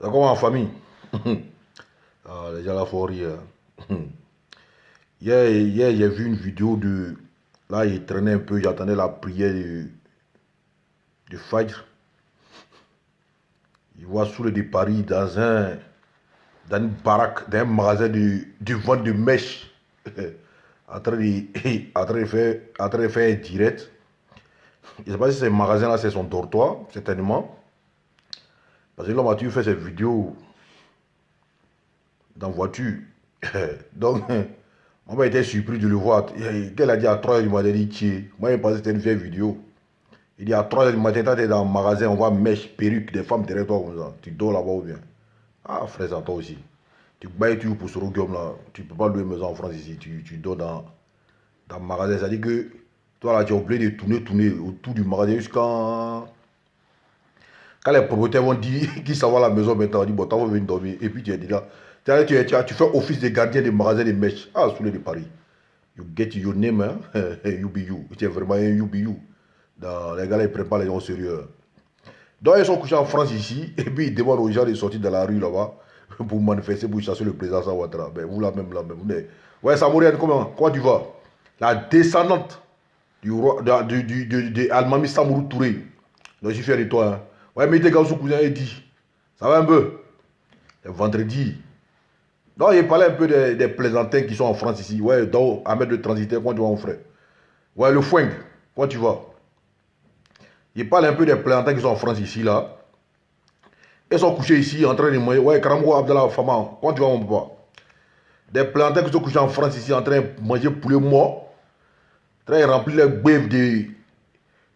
Ça commence en famille. Ah, les gens là, faut rire. Hier, j'ai vu une vidéo de. Là, il traînait un peu, j'attendais la prière du Fajr. Il voit sous le de Paris dans une baraque, dans un magasin de vente de mèches. en, train de, en train de faire un direct. Je ne sais pas si ce magasin-là, c'est son dortoir, certainement. Parce que l'homme a fait cette vidéo dans voiture. Donc, moi, j'étais surpris de le voir. Qu'elle a dit à 3h du matin, il dit, moi, je pensais que c'était une vieille vidéo. Il dit à 3h du matin, tu es dans le magasin, on voit mèche, perruque, des femmes derrière toi comme ça. Tu dors là-bas ou bien. Ah, frère, ça toi aussi. Tu bailles toujours pour ce roguium là. Tu ne peux pas louer une maison en France ici. Tu dors dans le magasin. Ça dit que toi là, tu es obligé de tourner autour du magasin jusqu'à. Quand les propriétaires vont dire qu'ils s'en vont à la maison maintenant, on dit bon, t'as venir dormir. Et puis tu es déjà. Tu fais office de gardien des magasins de mèches. Ah, sous les de Paris. You get your name, hein? You be you. Tu es vraiment un you be you. Les gars, là, ils ne prennent pas les gens au sérieux. Donc, ils sont couchés en France ici. Et puis, ils demandent aux gens de sortir de la rue là-bas pour manifester, pour chasser le président Ouattara. Ben, vous là même, là même. Ouais, Samourienne, comment tu vas? La descendante du roi, de Almami Samourou Touré. Donc, je suis fier de toi. Hein. Ouais, mais tes gars, son cousin, il dit. Ça va un peu? Le vendredi. Donc, il parlait un peu des plaisantins qui sont en France ici. Ouais, donc, à mettre le transitaire, comment tu vas, mon frère? Ouais, le fouing, comment tu vas? Il parle un peu des plaisantins qui sont en France ici, là. Ils sont couchés ici, en train de manger. Ouais, Karamou Abdallah Fama, comment tu vas, mon papa? Des plaisantins qui sont couchés en France ici, en train de manger poulet mort. En train de remplir les bœufs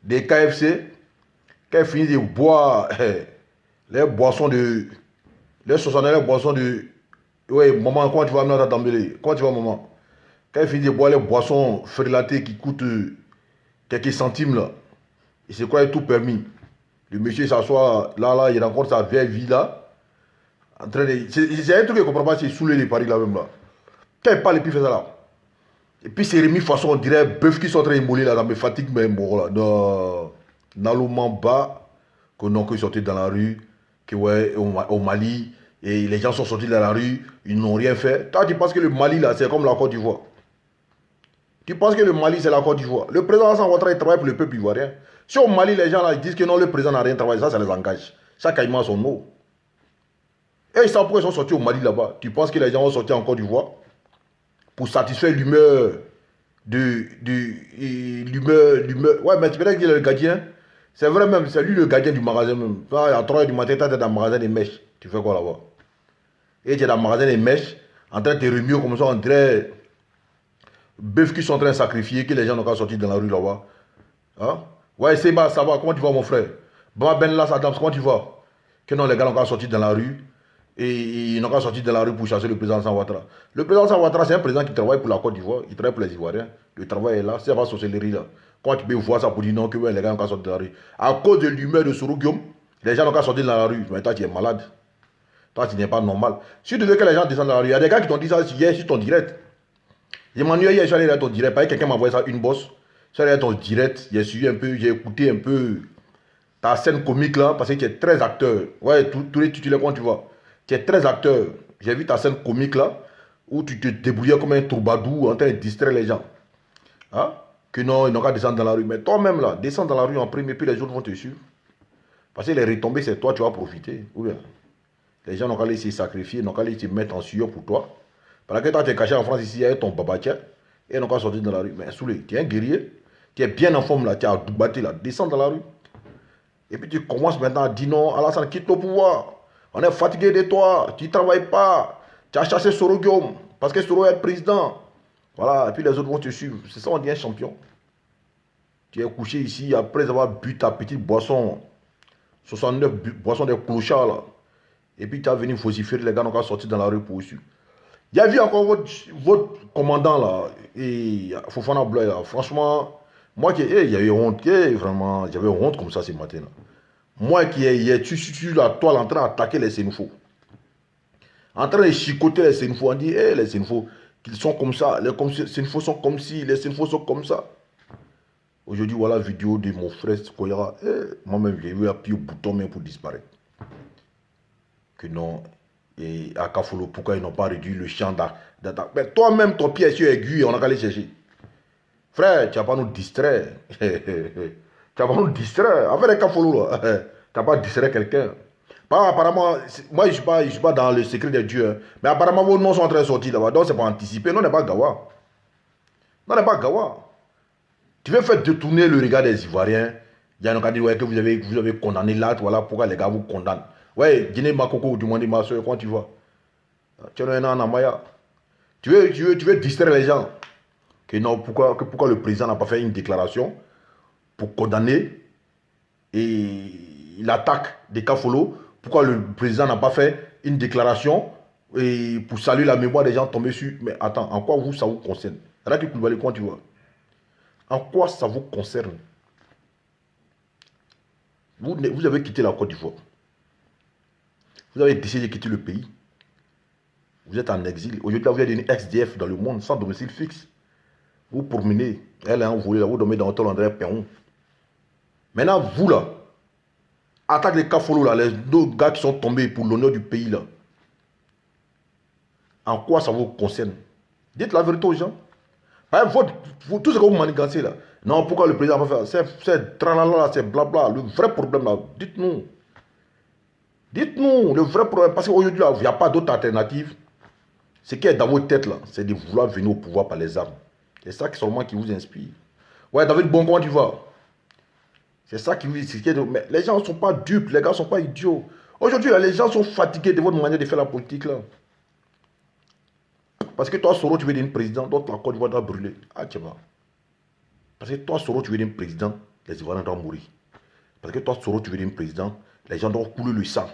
des KFC. Quand ils finissent de boire les boissons de. Les 69 boissons de. Ouais, maman, comment tu vas amener ta tambélé? Comment tu vas, maman? Quand il finit de boire les boissons frélatées qui coûtent quelques centimes, là, il se croit tout permis. Le monsieur s'assoit là, il rencontre sa vieille vie là. En train de. C'est un truc que je ne comprends pas, c'est saoulé les paris là même là. Quand il parle et puis il fait ça là. Et puis c'est remis façon, on dirait bœuf qui sont en train de mouler là, dans mes fatigues, mais bon là. Non. Nalomamba, que non, qu'ils sortaient dans la rue, que ouais, au Mali, et les gens sont sortis dans la rue, ils n'ont rien fait. Toi, tu penses que le Mali là, c'est comme la Côte d'Ivoire? Tu penses que le Mali, c'est la Côte d'Ivoire? Le président Hassan Ouattara, il travaille pour le peuple ivoirien. Si au Mali, les gens là, ils disent que non, le président n'a rien travaillé, ça les engage. Chaque Caïman a son mot. Et ils savent pourquoi ils sont sortis au Mali là-bas. Tu penses que les gens vont sortir en Côte d'Ivoire pour satisfaire l'humeur l'humeur. Ouais, mais tu peux dire qu'il est le gardien. C'est vrai même, c'est lui le gardien du magasin même. À 3h du matin, tu es dans le magasin des mèches. Tu fais quoi là-bas? Et tu es dans le magasin des mèches, en train de te remuer comme ça, on dirait bœufs qui sont en train de sacrifier, que les gens n'ont pas sorti dans la rue là-bas. Hein? Ouais, Seba, ça va, comment tu vas mon frère? Bah Ben Lass Adams, comment tu vas? Que non, les gars n'ont pas sorti dans la rue. Et ils n'ont pas sorti de la rue pour chasser le président Hassan Ouattara. Le président Hassan Ouattara, c'est un président qui travaille pour la Côte d'Ivoire, il travaille pour les Ivoiriens. Le travail est là, c'est pas sorcellerie là. Quand tu peux voir ça pour dire non, que ouais, les gars n'ont pas sorti de la rue. À cause de l'humeur de Soro Guillaume, les gens n'ont pas sorti de la rue. Mais toi, tu es malade. Toi, tu n'es pas normal. Si tu veux que les gens descendent dans la rue, il y a des gars qui t'ont dit ça hier sur ton direct. Emmanuel, hier, je suis allé dans ton direct. Parce que quelqu'un m'a envoyé ça, une bosse. Je suis allé dans ton direct, j'ai suivi un peu, j'ai écouté un peu ta scène comique là, parce que tu es très acteur. Ouais, tous les titulaires, quand tu vois. Tu es très acteur. J'ai vu ta scène comique là, où tu te débrouillais comme un troubadour en train de distraire les gens. Hein? Que non, ils n'ont qu'à descendre dans la rue. Mais toi-même là, descends dans la rue en premier, puis les autres vont te suivre. Parce que les retombées, c'est toi, tu vas profiter. Ou bien, les gens n'ont qu'à aller se sacrifier, n'ont qu'à aller se mettre en sueur pour toi. Parce que toi, tu es caché en France ici avec ton babatier, et ils n'ont qu'à sortir dans la rue. Mais Soulé, tu es un guerrier, tu es bien en forme là, tu es à Doubaté là, descends dans la rue. Et puis tu commences maintenant à dire non, Alassane, quitte le pouvoir. On est fatigué de toi, tu ne travailles pas. Tu as chassé Soro Guillaume, parce que Soro est le président. Voilà, et puis les autres vont te suivre. C'est ça, on dit un champion. Tu es couché ici après avoir bu ta petite boisson, 69 boissons des clochards là. Et puis tu as venu faussifier, les gars n'ont qu'à sortir dans la rue pour suivre. Il y a vu encore votre commandant là, et Fofana Blay là. Franchement, moi qui il y a eu honte, vraiment, j'avais honte comme ça ce matin là. Moi qui ai sur la toile en train d'attaquer les Sénoufos. En train de chicoter les Sénoufos. On dit, hey, les Sénoufos, qu'ils sont comme ça. Les Sénoufos sont comme ci, les Sénoufos sont comme ça. Aujourd'hui, voilà la vidéo de mon frère Koyara. Hey, moi-même, j'ai eu appuyé au bouton même pour disparaître. que non, et à Kafolo, pourquoi ils n'ont pas réduit le champ d'attaque. Mais toi-même, ton pied est sur aiguille, on a qu'à aller chercher. Frère, tu vas pas nous distraire. Tu vas pas nous distraire. Avec les Kafolo, là, tu vas pas distraire quelqu'un. Apparemment, moi je ne suis pas dans le secret des dieux, hein, mais apparemment vos noms sont en train de sortir là-bas, donc c'est pas anticipé. Non, n'est pas Gawa. Non, n'est pas Gawa. Tu veux faire détourner le regard des Ivoiriens. Il y a un cas dit ouais, que vous avez condamné l'acte, voilà pourquoi les gars vous condamnent. Ouais, Guinée Makoko, du monde ma soeur, quand tu vois. Tu es un an en Maya. Tu veux distraire les gens. Que non, pourquoi le président n'a pas fait une déclaration pour condamner et l'attaque des Kafolo. Pourquoi le président n'a pas fait une déclaration et pour saluer la mémoire des gens tombés sur. Mais attends, en quoi ça vous concerne? Raki Koulibaly, quand tu vois. En quoi ça vous concerne? Vous avez quitté la Côte d'Ivoire. Vous avez décidé de quitter le pays. Vous êtes en exil. Aujourd'hui, vous êtes une ex-DF dans le monde sans domicile fixe. Vous promenez. Elle est envolée là. Vous dormez dans l'hôtel André Perron. Maintenant, vous là, attaque les Kafolo là, les deux gars qui sont tombés pour l'honneur du pays là. En quoi ça vous concerne? Dites la vérité aux gens. Tout ce que vous manigancez là. Non, pourquoi le président va faire? C'est tralala, c'est blabla. Le vrai problème là, dites-nous. Dites-nous le vrai problème. Parce qu'aujourd'hui, il n'y a pas d'autre alternative. Ce qui est dans votre tête là, c'est de vouloir venir au pouvoir par les armes. C'est ça seulement qui vous inspire. Ouais, David, bon, comment tu vas? C'est ça qui vous inspire. Mais les gens ne sont pas dupes, les gars ne sont pas idiots. Aujourd'hui, les gens sont fatigués de votre manière de faire la politique là. Parce que toi, Soro, tu veux devenir président, donc la Côte d'Ivoire doit brûler. Ah, tu vois. Parce que toi, Soro, tu veux devenir président, les Ivoiriens doivent mourir. Parce que toi, Soro, tu veux devenir président, les gens doivent couler le sang.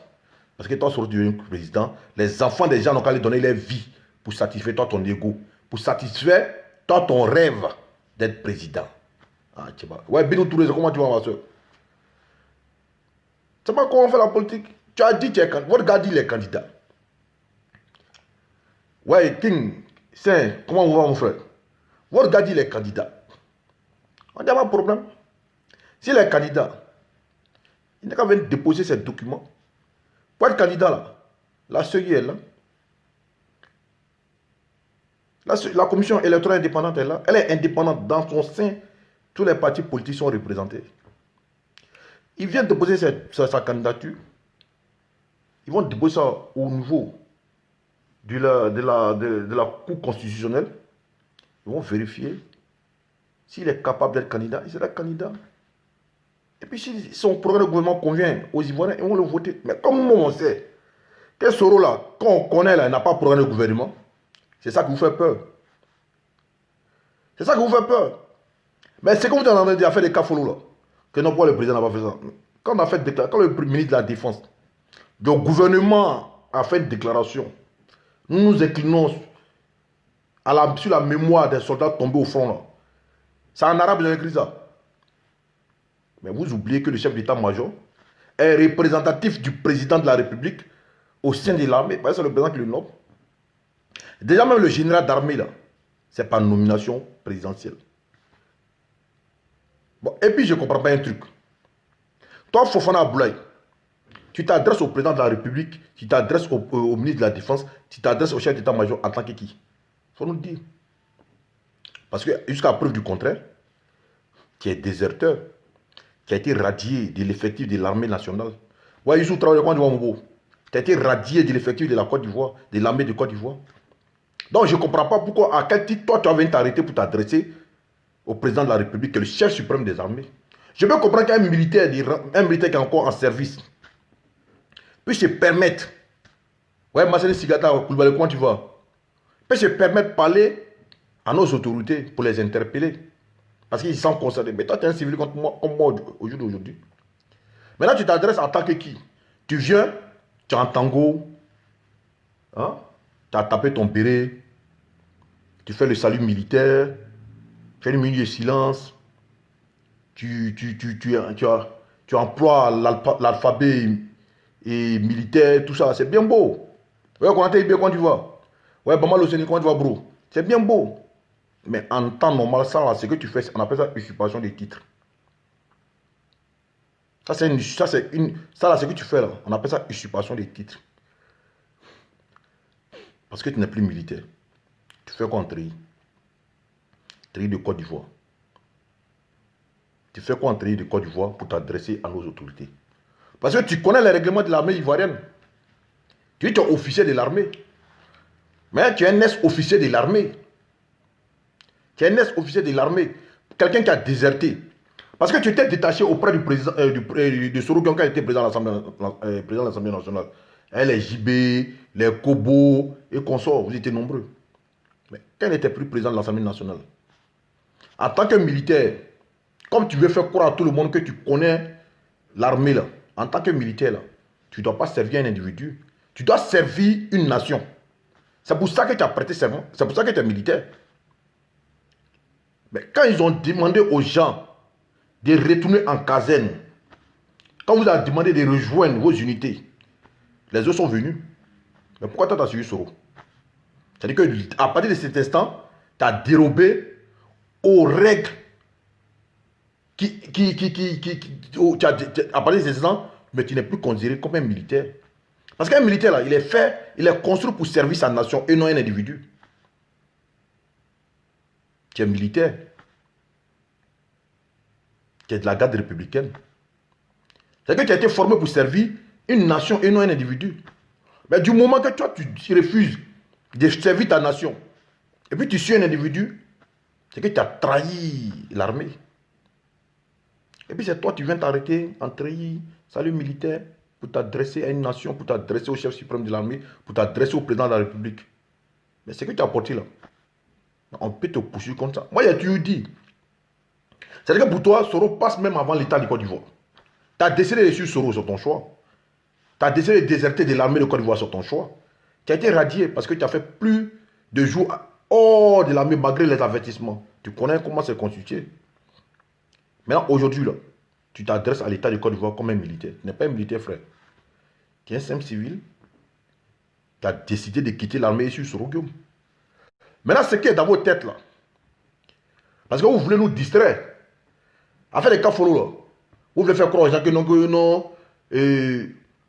Parce que toi, Soro, tu veux devenir président, les enfants des gens n'ont qu'à aller donner leur vie pour satisfaire toi ton ego, pour satisfaire toi ton rêve d'être président. Ah, tu vois. Ouais, Bino Touré, comment tu vas, ma soeur? C'est pas comment on fait la politique. Tu as dit, votre gars dit les candidats. Ouais, King, Saint, comment on va, mon frère? Votre gars dit les candidats. On n'a pas de problème. Si les candidats, il n'a qu'à venir déposer ces documents. Pour être candidat là, la CEI est là. La commission électorale indépendante est là. Elle est indépendante. Dans son sein, tous les partis politiques sont représentés. Ils viennent déposer sa candidature. Ils vont déposer ça au niveau de la Cour constitutionnelle. Ils vont vérifier s'il est capable d'être candidat. Il sera candidat. Et puis si son programme de gouvernement convient aux Ivoiriens, ils vont le voter. Mais comme nous, on sait que Soro là, quand on connaît là, il n'a pas de programme de gouvernement. C'est ça qui vous fait peur. C'est ça qui vous fait peur. Mais c'est comme vous avez dit à faire des Kafolo là. Que non, pourquoi le président n'a pas fait ça. Quand le ministre de la Défense, le gouvernement a fait une déclaration, nous nous inclinons sur la mémoire des soldats tombés au front là. C'est en arabe, j'ai écrit ça. Mais vous oubliez que le chef d'état-major est représentatif du président de la République au sein de l'armée. Parce que c'est le président qui le nomme. Déjà même le général d'armée là, c'est par nomination présidentielle. Bon, et puis je ne comprends pas un truc. Toi, Fofana Aboulaye, tu t'adresses au président de la République, tu t'adresses au ministre de la Défense, tu t'adresses au chef d'état-major en tant que qui? Il faut nous le dire. Parce que jusqu'à preuve du contraire, qui est déserteur, qui a été radié de l'effectif de l'armée nationale. Ouais, Youssou Traoré, quand tu vois Mobo, tu as été radié de l'effectif de la Côte d'Ivoire, de l'armée de Côte d'Ivoire. Donc je ne comprends pas pourquoi, à quel titre, toi, tu as envie de t'arrêter pour t'adresser au président de la République, qui est le chef suprême des armées. Je peux comprendre qu'un militaire, qui est encore en service, peut se permettre, ouais, Marcel Sigata, Koulibaly, comment tu vas, peut se permettre de parler à nos autorités pour les interpeller. Parce qu'ils sont concernés. Mais toi, tu es un civil comme moi aujourd'hui. Maintenant, tu t'adresses en tant que qui? Tu viens, tu es en tango, hein? Tu as tapé ton béret, tu fais le salut militaire, tu fais une minute de silence, tu emploies l'alphabet militaire, tout ça. C'est bien beau. Ouais, quand tu es bien, quand tu vas. Ouais, Bama Loseni, quand tu vas, bro. C'est bien beau. Mais en temps normal, ça, ce que tu fais, on appelle ça usurpation des titres. Ça, c'est ce que tu fais là. On appelle ça usurpation des titres. Parce que tu n'es plus militaire. Tu fais quoi en treillis? Treillis de Côte d'Ivoire. Tu fais quoi en treillis de Côte d'Ivoire pour t'adresser à nos autorités? Parce que tu connais les règlements de l'armée ivoirienne. Tu es officier de l'armée. Mais tu es un ex-officier de l'armée. Tu es un ex-officier de l'armée. Quelqu'un qui a déserté. Parce que tu étais détaché auprès du président de Sorogon quand il était président de l'Assemblée nationale. Et les JB, les Kobo et consorts, vous étiez nombreux. Mais quand il n'était plus président de l'Assemblée nationale, en tant que militaire, comme tu veux faire croire à tout le monde que tu connais l'armée là, en tant que militaire là, tu ne dois pas servir un individu. Tu dois servir une nation. C'est pour ça que tu as prêté serment. C'est pour ça que tu es militaire. Mais quand ils ont demandé aux gens de retourner en caserne, quand vous avez demandé de rejoindre vos unités, les autres sont venus. Mais pourquoi tu as suivi Soro? C'est-à-dire qu'à partir de cet instant, tu as dérobé aux règles à partir de cet instant, mais tu n'es plus considéré comme un militaire. Parce qu'un militaire, là, il est construit pour servir sa nation et non un individu. Tu es militaire. Tu es de la garde républicaine. C'est que tu as été formé pour servir une nation et non un individu. Mais du moment que toi, tu refuses de servir ta nation, et puis tu suis un individu, c'est que tu as trahi l'armée. Et puis c'est toi, tu viens t'arrêter en treillis, salut militaire, pour t'adresser à une nation, pour t'adresser au chef suprême de l'armée, pour t'adresser au président de la République. Mais c'est que tu as apporté là. On peut te poursuivre comme ça. Moi, j'ai toujours dit. C'est-à-dire que pour toi, Soro passe même avant l'État du Côte d'Ivoire. Tu as décidé de suivre Soro sur ton choix. Tu as décidé de déserter de l'armée de Côte d'Ivoire sur ton choix. Tu as été radié parce que tu as fait plus de jours hors de l'armée malgré les avertissements. Tu connais comment c'est constitué. Maintenant, aujourd'hui, là, tu t'adresses à l'État de Côte d'Ivoire comme un militaire. Tu n'es pas un militaire, frère. Tu es un simple civil. Tu as décidé de quitter l'armée et sur Soro Guillaume. Maintenant, ce qui est dans vos têtes, là, parce que vous voulez nous distraire. Afin des cas follow, là, vous voulez faire croire aux gens que non,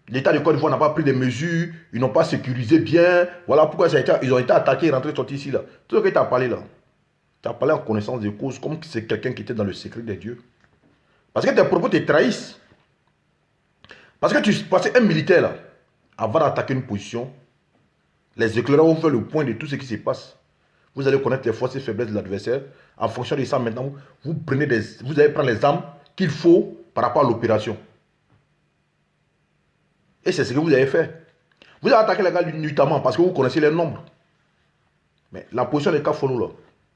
l'État de Côte d'Ivoire n'a pas pris des mesures, ils n'ont pas sécurisé bien. Voilà pourquoi ils ont été attaqués et rentrés, sortis ici, là. Tout ce que tu as parlé, là, tu as parlé en connaissance de cause, comme si c'est quelqu'un qui était dans le secret des dieux. Parce que tes propos te trahissent. Parce que tu passais un militaire, là, avant d'attaquer une position, les éclaireurs vont faire le point de tout ce qui se passe. Vous allez connaître les forces et faiblesses de l'adversaire. En fonction de ça, maintenant, vous allez prendre les armes qu'il faut par rapport à l'opération. Et c'est ce que vous avez fait. Vous avez attaqué les gars nuitamment parce que vous connaissez les nombres. Mais la position des Kafono, là,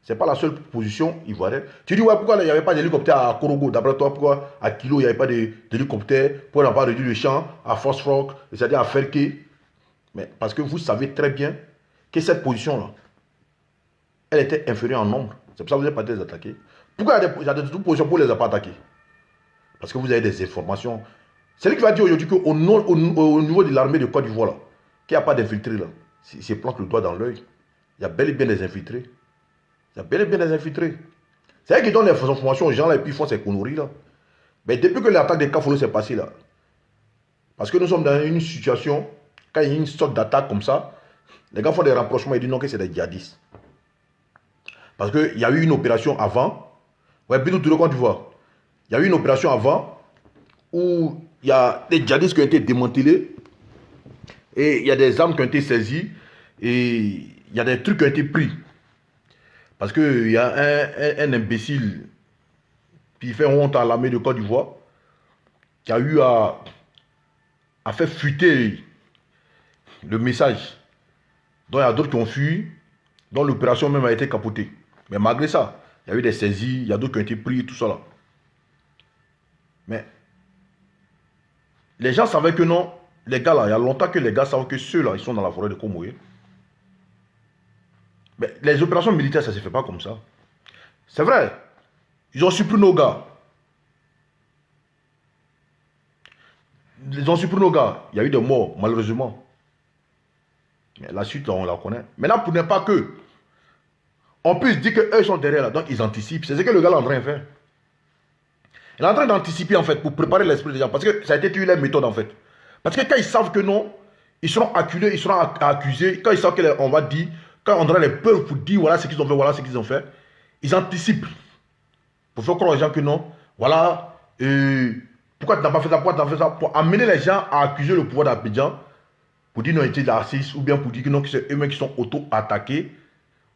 ce n'est pas la seule position ivoirienne. Tu dis, ouais, pourquoi il n'y avait pas d'hélicoptère à Korogo? D'après toi, pourquoi à Kilo, il n'y avait pas d'hélicoptère? Pourquoi on n'a pas réduit le champ à Phosphrock, c'est-à-dire à Ferké? Mais parce que vous savez très bien que cette position-là, elle était inférieure en nombre. C'est pour ça que vous n'avez pas été attaqués. Pourquoi il y a des positions pour ne les pas attaquer? Parce que vous avez des informations. C'est lui qui va dire aujourd'hui qu'au niveau de l'armée de Côte d'Ivoire, qu'il n'y a pas d'infiltrés là. S'il se plante le doigt dans l'œil, il y a bel et bien des infiltrés. Il y a bel et bien des infiltrés. C'est eux qui donnent les informations aux gens là et puis ils font ces conneries là. Mais depuis que l'attaque des Kafolo s'est passée là, parce que nous sommes dans une situation, quand il y a une sorte d'attaque comme ça, les gars font des rapprochements et disent non que c'est des djihadistes. Parce qu'il y a eu une opération avant. Ouais, Bidou, tout le monde, tu vois. Il y a eu une opération avant où il y a des djihadistes qui ont été démantelés et il y a des armes qui ont été saisies et il y a des trucs qui ont été pris. Parce qu'il y a un imbécile qui fait honte à l'armée de Côte d'Ivoire qui a eu à faire fuiter le message. Donc il y a d'autres qui ont fui, dont l'opération même a été capotée. Mais malgré ça, il y a eu des saisies, il y a d'autres qui ont été pris, tout ça là. Mais les gens savaient que non, les gars là, il y a longtemps que les gars savent que ceux là, ils sont dans la forêt de Komoé. Mais les opérations militaires, ça ne se fait pas comme ça. C'est vrai, ils ont surpris nos gars. Ils ont surpris nos gars. Il y a eu des morts, malheureusement. Mais la suite, on la connaît. Maintenant, pour ne pas que on puisse dire qu'eux sont derrière là, donc ils anticipent. C'est ce que le gars est en train de faire. Il est en train d'anticiper en fait pour préparer l'esprit des gens. Parce que ça a été tué leur méthode en fait. Parce que quand ils savent que non, ils seront acculés, ils seront accusés. Quand ils savent qu'on va dire, quand on donnera les preuves pour dire voilà ce qu'ils ont fait, voilà ce qu'ils ont fait, ils anticipent. Pour faire croire aux gens que non, voilà, pourquoi tu n'as pas fait ça, pourquoi tu n'as pas fait ça, pour amener les gens à accuser le pouvoir d'Abidjan, pour dire qu'ils ont été racistes, ou bien pour dire que non, que c'est eux-mêmes qui sont auto-attaqués,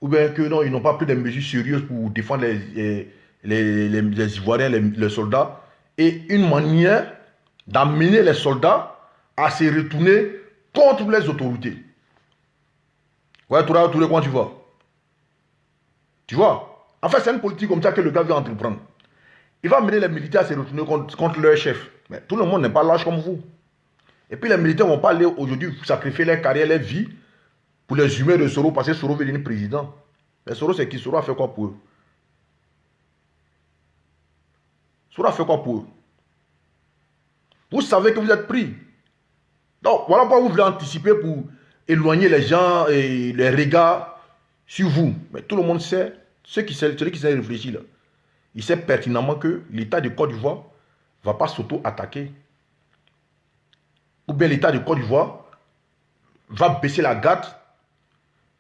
ou bien que non, ils n'ont pas pris des mesures sérieuses pour défendre les Ivoiriens, les soldats, et une manière d'amener les soldats à se retourner contre les autorités. Ouais, Touré, comment tu vois? Tu vois? En fait, c'est une politique comme ça que le gars veut entreprendre. Il va amener les militaires à se retourner contre leur chef. Mais tout le monde n'est pas lâche comme vous. Et puis les militaires ne vont pas aller aujourd'hui sacrifier leur carrière, leur vie pour les humains de Soro parce que Soro veut devenir président. Mais Soro, c'est qui? Soro a fait quoi pour eux? Soro a fait quoi pour eux? Vous savez que vous êtes pris. Donc, voilà pourquoi vous voulez anticiper pour éloigner les gens et les regards sur vous. Mais tout le monde sait, celui qui sait réfléchir là, il sait pertinemment que l'État de Côte d'Ivoire ne va pas s'auto-attaquer. Ou bien l'État de Côte d'Ivoire va baisser la garde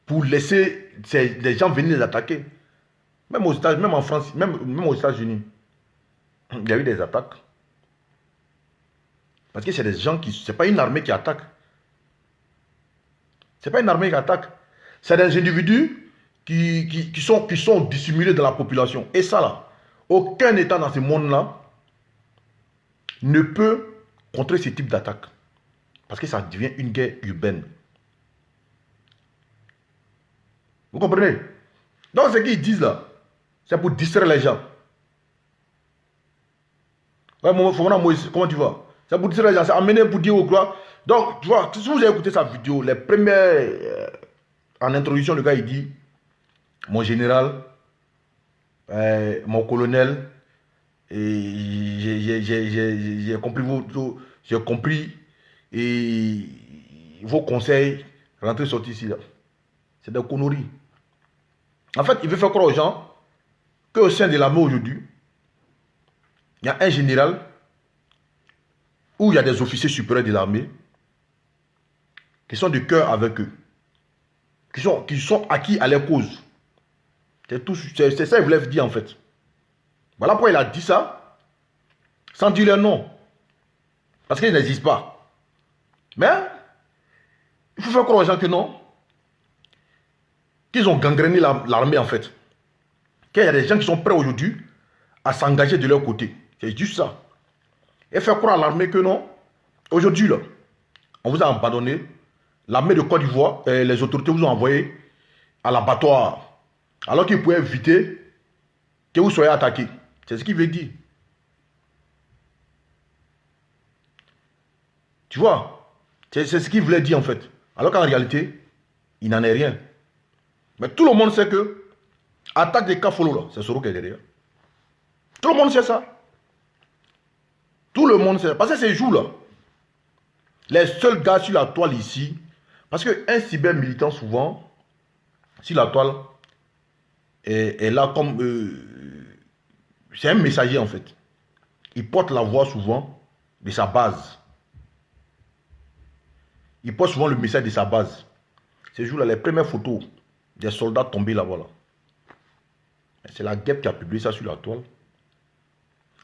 pour laisser les gens venir les attaquer. Même aux États, même en France, même aux États-Unis, il y a eu des attaques. Parce que c'est des gens qui... Ce n'est pas une armée qui attaque. Ce n'est pas une armée qui attaque. C'est des individus qui sont dissimulés dans la population. Et ça là, aucun État dans ce monde-là ne peut contrer ce type d'attaque. Parce que ça devient une guerre urbaine. Vous comprenez? Donc ce qu'ils disent là, c'est pour distraire les gens. Ouais, Moïse, comment tu vas? C'est pour distraire les gens, c'est amener pour dire au quoi. Donc, tu vois, si vous avez écouté sa vidéo, les premières, en introduction, le gars il dit, mon général, mon colonel, j'ai compris et vos conseils, rentrez, sortir ici là. C'est des conneries. En fait, il veut faire croire aux gens qu'au sein de l'armée aujourd'hui, il y a un général où il y a des officiers supérieurs de l'armée qui sont de cœur avec eux, qui sont acquis à leur cause. C'est ça qu'il voulait dire en fait. Voilà pourquoi il a dit ça, sans dire leur nom. Parce qu'ils n'existent pas. Mais, il faut faire croire aux gens que non. Qu'ils ont gangréné l'armée en fait. Qu'il y a des gens qui sont prêts aujourd'hui à s'engager de leur côté. C'est juste ça. Et faire croire à l'armée que non. Aujourd'hui, là, on vous a abandonné. L'armée de Côte d'Ivoire, les autorités vous ont envoyé à l'abattoir. Alors qu'ils pouvaient éviter que vous soyez attaqués. C'est ce qu'il veut dire. Tu vois? C'est ce qu'il voulait dire en fait. Alors qu'en réalité, il n'en est rien. Mais tout le monde sait que attaque des Kafolo là, c'est Soro qui est derrière. Tout le monde sait ça. Tout le monde sait. Parce que ces jours-là, les seuls gars sur la toile ici, parce qu'un cyber-militant souvent, sur la toile, est là comme... c'est un messager en fait. Il porte la voix souvent de sa base. Il porte souvent le message de sa base. Ces jours-là, les premières photos des soldats tombés là-bas. Là. C'est la guêpe qui a publié ça sur la toile.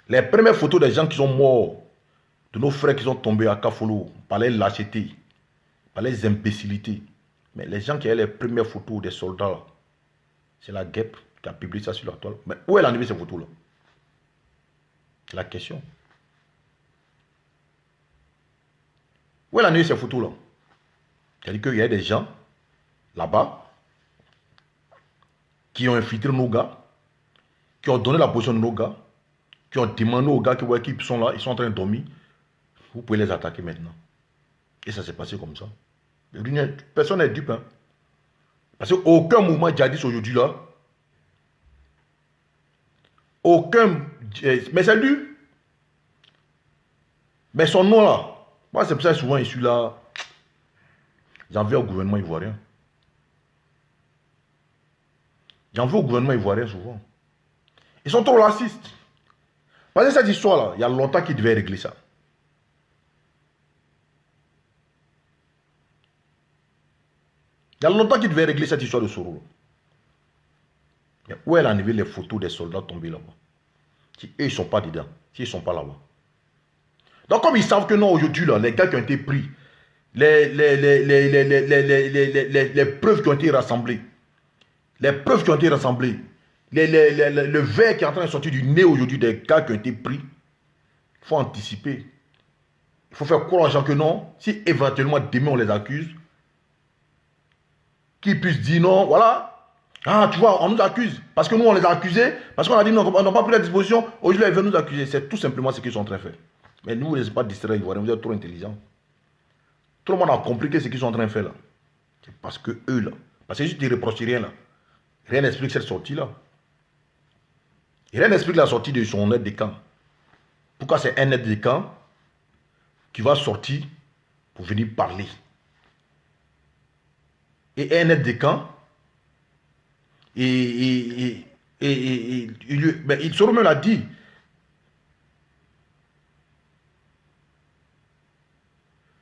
Les premières photos des gens qui sont morts, de nos frères qui sont tombés à Kafolo, par les lâchetés, par les imbécilités. Mais les gens qui avaient les premières photos des soldats, c'est la guêpe qui a publié ça sur la toile. Mais où est enlevé ces photos-là? C'est la question. Où est enlevé ces photos-là? C'est-à-dire qu'il y a des gens là-bas qui ont infiltré nos gars, qui ont donné la position de nos gars, qui ont demandé aux gars qui sont là, ils sont en train de dormir. Vous pouvez les attaquer maintenant. Et ça s'est passé comme ça. Personne n'est dupe. Hein. Parce qu'aucun mouvement djihadiste aujourd'hui là, aucun... Mais c'est lui. Mais son nom là, moi c'est pour ça que souvent je suis là, j'en veux au gouvernement ivoirien. J'en veux au gouvernement ivoirien souvent. Ils sont trop racistes. Parce que cette histoire là, il y a longtemps qu'ils devaient régler ça. Il y a longtemps qu'il devait régler cette histoire de Soro. Mais où elle a enlevé les photos des soldats tombés là-bas? Si eux, ils ne sont pas dedans. Si ils ne sont pas là-bas. Donc, comme ils savent que non, aujourd'hui, là, les gars qui ont été pris, les preuves qui ont été rassemblées, le verre qui est en train de sortir du nez aujourd'hui des gars qui ont été pris, il faut anticiper. Il faut faire croire aux gens que non, si éventuellement demain on les accuse, qu'ils puissent dire non, voilà. Ah, tu vois, on nous accuse. Parce que nous, on les a accusés. Parce qu'on a dit non, on n'a pas pris la disposition. Aujourd'hui, ils veulent nous accuser. C'est tout simplement ce qu'ils sont en train de faire. Mais nous, vous ne laissez pas distraire, vous êtes trop intelligents. Tout le monde a compris que ce qu'ils sont en train de faire là. C'est parce que eux là. Parce que juste ils ne reprochent rien là. Rien n'explique cette sortie là. Rien n'explique la sortie de son aide de camp. Pourquoi c'est un aide de camp qui va sortir pour venir parler? Et un aide de camp, il se remet l'a dit.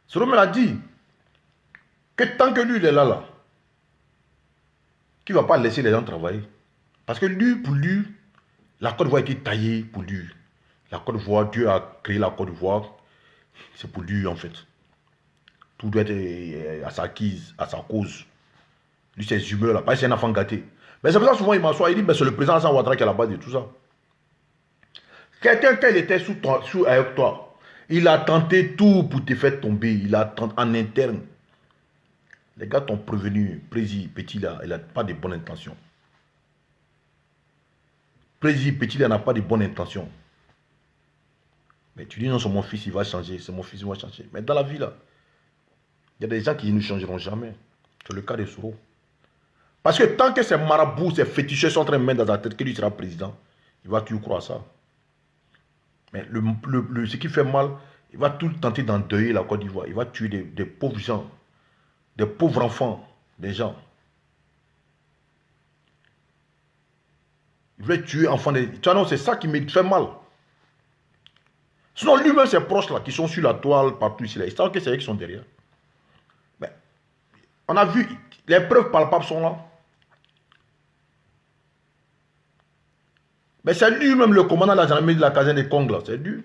Sorome l'a dit que tant que lui il est là, qu'il ne va pas laisser les gens travailler. Parce que lui, pour lui, la Côte d'Ivoire a été taillée pour lui. La Côte d'Ivoire, Dieu a créé la Côte d'Ivoire, c'est pour lui en fait. Tout doit être à sa cause. Lui, ses humeurs là, parce que c'est un enfant gâté. Mais c'est pour ça souvent il m'assoit, il dit, c'est le président Hassan Ouattara qui est à la base de tout ça. Quelqu'un qui était sous avec toi, il a tenté tout pour te faire tomber. Il a tenté en interne. Les gars t'ont prévenu, Prési Petit là, il n'a pas de bonnes intentions. Prési Petit là n'a pas de bonnes intentions. Mais tu dis non, c'est mon fils, il va changer, c'est mon fils, il va changer. Mais dans la vie là, il y a des gens qui ne changeront jamais. C'est le cas de Soro. Parce que tant que ces marabouts, ces féticheurs sont en train de mettre dans sa tête que lui sera président, il va toujours croire ça. Mais ce qui fait mal, il va tout tenter d'endeuiller la Côte d'Ivoire. Il va tuer des pauvres gens, des pauvres enfants, des gens. Il veut tuer enfants. Tu vois, non, c'est ça qui me fait mal. Sinon, lui-même, ses proches là, qui sont sur la toile, partout ici, là, ils savent que c'est eux qui sont derrière. Mais, on a vu, les preuves palpables sont là. Mais c'est lui-même le commandant de la gendarmerie de la caserne des Congles, c'est lui.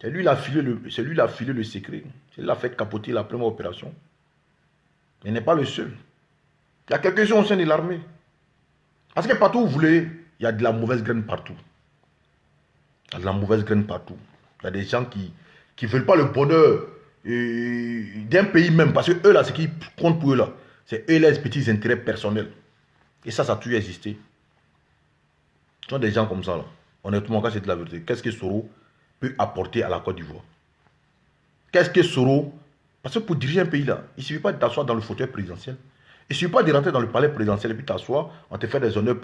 C'est lui qui a filé le secret. C'est lui qui a fait capoter la première opération. Il n'est pas le seul. Il y a quelques-uns au sein de l'armée. Parce que partout où vous voulez, il y a de la mauvaise graine partout. Il y a de la mauvaise graine partout. Il y a des gens qui ne veulent pas le bonheur d'un pays même. Parce que eux, là, ce qui compte pour eux, là, c'est eux, les petits intérêts personnels. Et ça a toujours existé. Ce sont des gens comme ça, là. Honnêtement, quand c'est de la vérité, qu'est-ce que Soro peut apporter à la Côte d'Ivoire? Qu'est-ce que Soro... Parce que pour diriger un pays, là, il ne suffit pas de t'asseoir dans le fauteuil présidentiel. Il ne suffit pas de rentrer dans le palais présidentiel et puis t'asseoir, on te fait des honneurs,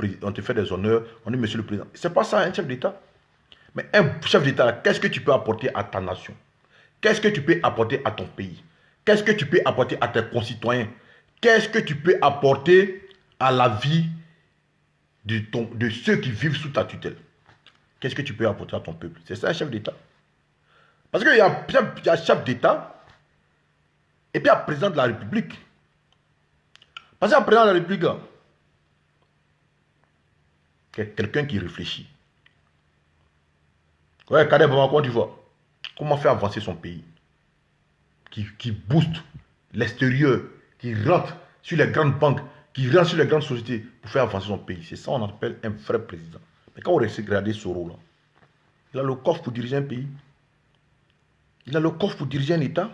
on dit monsieur le président. Ce n'est pas ça un chef d'État. Mais un chef d'État, qu'est-ce que tu peux apporter à ta nation? Qu'est-ce que tu peux apporter à ton pays? Qu'est-ce que tu peux apporter à tes concitoyens? Qu'est-ce que tu peux apporter à la vie de ceux qui vivent sous ta tutelle? Qu'est-ce que tu peux apporter à ton peuple? C'est ça un chef d'État. Parce qu'il y a chef d'État et puis il y a président de la République. Parce qu'il y a président de la République, quelqu'un qui réfléchit. Ouais, Kader comment tu vois? Comment faire avancer son pays? Qui booste l'extérieur, qui rentre sur les grandes banques, qui rentre sur les grandes sociétés pour faire avancer son pays. C'est ça qu'on appelle un vrai président. Mais quand on regarde Soro, là, il a le coffre pour diriger un pays. Il a le coffre pour diriger un État.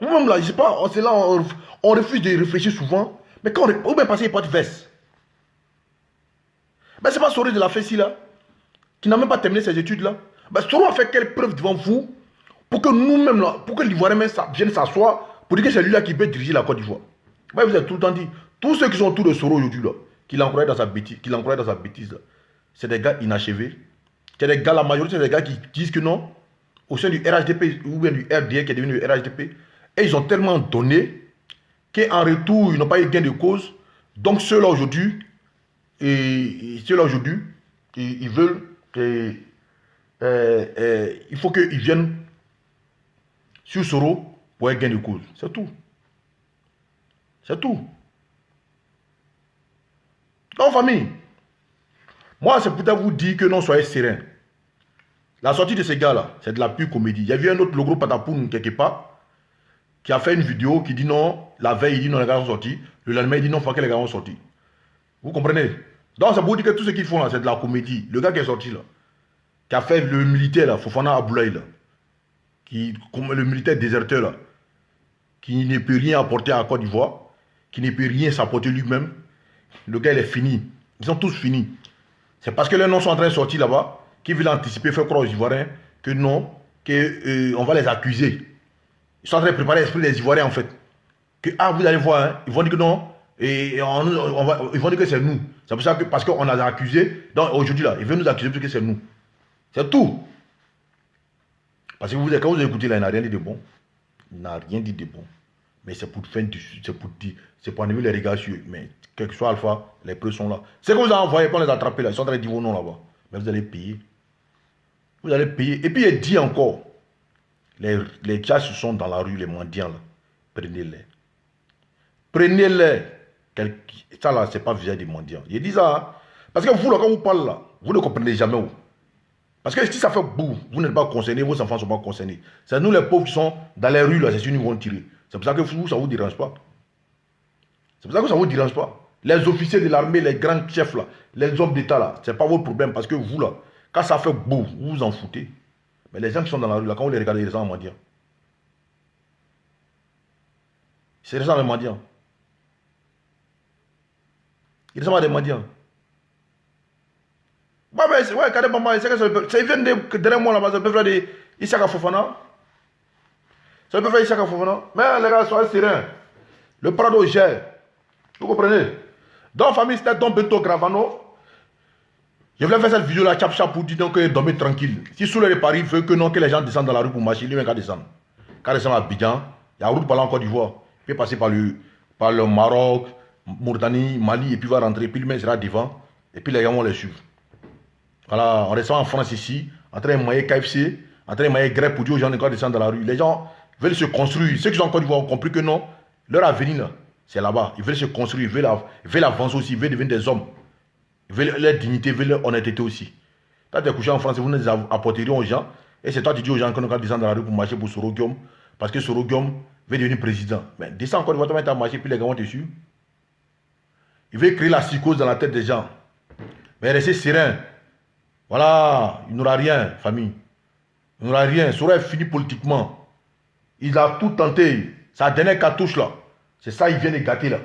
Moi-même là, je sais pas, c'est là, on refuse de réfléchir souvent. Mais quand on est passé, il n'y a pas de veste. Mais c'est pas Soro de la Fessi là, qui n'a même pas terminé ses études là. Ben, Soro a fait quelle preuve devant vous pour que nous-mêmes là, pour que l'Ivoirien même vienne s'asseoir pour dire que c'est lui là qui peut diriger la Côte d'Ivoire. Vous avez tout le temps dit, tous ceux qui sont autour de Soro aujourd'hui là, qui l'encouragent dans sa bêtise, là, c'est des gars inachevés. C'est des gars, la majorité c'est des gars qui disent que non, au sein du RHDP ou bien du RDA qui est devenu le RHDP, et ils ont tellement donné qu'en retour, ils n'ont pas eu gain de cause. Donc ceux-là aujourd'hui, ils veulent que, il faut qu'ils viennent sur Soro pour un gain de cause. C'est tout. C'est tout. Donc, famille, moi, c'est peut-être vous dire que non, soyez serein. La sortie de ces gars-là, c'est de la pure comédie. Il y a vu un autre, le groupe Patapoun, quelque part, qui a fait une vidéo qui dit non, la veille, il dit non, les gars sont sortis. Le lendemain, il dit non, faut que les gars sont sortis. Vous comprenez? Donc, ça veut dire que tout ce qu'ils font là, c'est de la comédie. Le gars qui est sorti là, qui a fait le militaire là, Fofana Aboulaye là, comme le militaire déserteur là, qui ne peut rien apporter à Côte d'Ivoire, qui ne peut rien s'apporter lui-même. Le gars, il est fini. Ils sont tous finis. C'est parce que les noms sont en train de sortir là-bas, qu'ils veulent anticiper, faire croire aux Ivoiriens que non, qu'on va les accuser. Ils sont en train de préparer l'esprit des Ivoiriens en fait. Que, ah, vous allez voir, hein, ils vont dire que non, et ils vont dire que c'est nous. C'est pour ça que, parce qu'on a accusé, donc aujourd'hui là, ils veulent nous accuser parce que c'est nous. C'est tout. Parce que quand vous écoutez là, il n'a rien dit de bon. Il n'a rien dit de bon. Mais c'est pour faire c'est pour enlever les regards sur eux. Mais quel que soit Alpha, les preuves sont là. C'est que vous avez envoyé pour les attraper là. Ils sont en train de dire vos noms là-bas. Mais vous allez payer. Vous allez payer. Et puis il dit encore, les gens qui sont dans la rue, les mendiants là, prenez-les. Prenez-les. Ça là, c'est pas visage des mendiants. Il dit ça. Hein? Parce que vous là, quand vous parlez là, vous ne comprenez jamais où. Parce que si ça fait boum, vous n'êtes pas concernés, vos enfants ne sont pas concernés. C'est nous les pauvres qui sont dans les rues là, c'est sûr qu'ils vont tirer. C'est pour ça que vous, ça ne vous dérange pas. C'est pour ça que ça ne vous dérange pas. Les officiers de l'armée, les grands chefs là, les hommes d'État là, ce n'est pas votre problème parce que vous là, quand ça fait boum, vous vous en foutez. Mais les gens qui sont dans la rue là, quand vous les regardez, ils sont en mendiant. C'est les gens les mendiants. Ils sont des mendiants. Bah, mais ouais, quand même, c'est vient derrière moi là-bas, ça peut faire des Issaka Fofana. Ça peut faire Issaka Fofana. Mais les gars, soyez sereins. Le Prado gère. Vous comprenez? Donc, famille, c'était Don Bento Gravano. Je voulais faire cette vidéo là, chap pour dire donc que dormez tranquille. Si sous les paris veut que non, que les gens descendent dans la rue pour marcher, lui-même qu'à descendre. Quand il descend à Abidjan, il y a route par là en Côte d'Ivoire. Il peut passer par le Maroc, Mauritanie, Mali, et puis il va rentrer, puis lui-même sera devant, et puis les gens vont les suivre. Voilà, on descend en France ici, en train de mailler KFC, en train de mailler grec pour dire aux gens de descendre dans la rue. Les gens veulent se construire. Ceux qui sont en Côte d'Ivoire ont compris que non, leur avenir là, c'est là-bas. Ils veulent se construire, ils veulent avancer aussi, ils veulent devenir des hommes. Ils veulent leur dignité, ils veulent leur honnêteté aussi. Quand tu es couché en France, vous nous apporteriez aux gens, et c'est toi qui dis aux gens qu'on doit descendre dans la rue pour marcher pour Soro Guillaume, parce que Soro Guillaume veut devenir président. Mais descends encore, tu vas marcher, puis les gars vont te suivre. Ils veulent créer la psychose dans la tête des gens. Mais restez serein. Voilà, il n'aura rien, famille. Il n'aura rien. Soro est fini politiquement. Il a tout tenté. Sa dernière cartouche là, c'est ça, il vient de gâter là.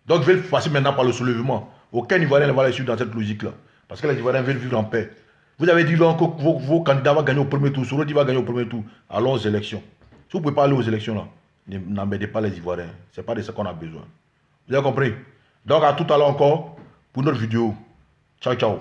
Donc, il veut passer maintenant par le soulèvement. Aucun Ivoirien ne va les suivre dans cette logique-là. Parce que les Ivoiriens veulent vivre en paix. Vous avez dit que vos candidats vont gagner au premier tour. Soro dit va gagner au premier tour. Allons aux élections. Si vous ne pouvez pas aller aux élections là, n'embêtez pas les Ivoiriens. Ce n'est pas de ça qu'on a besoin. Vous avez compris? Donc, à tout à l'heure encore pour notre vidéo. Ciao, ciao.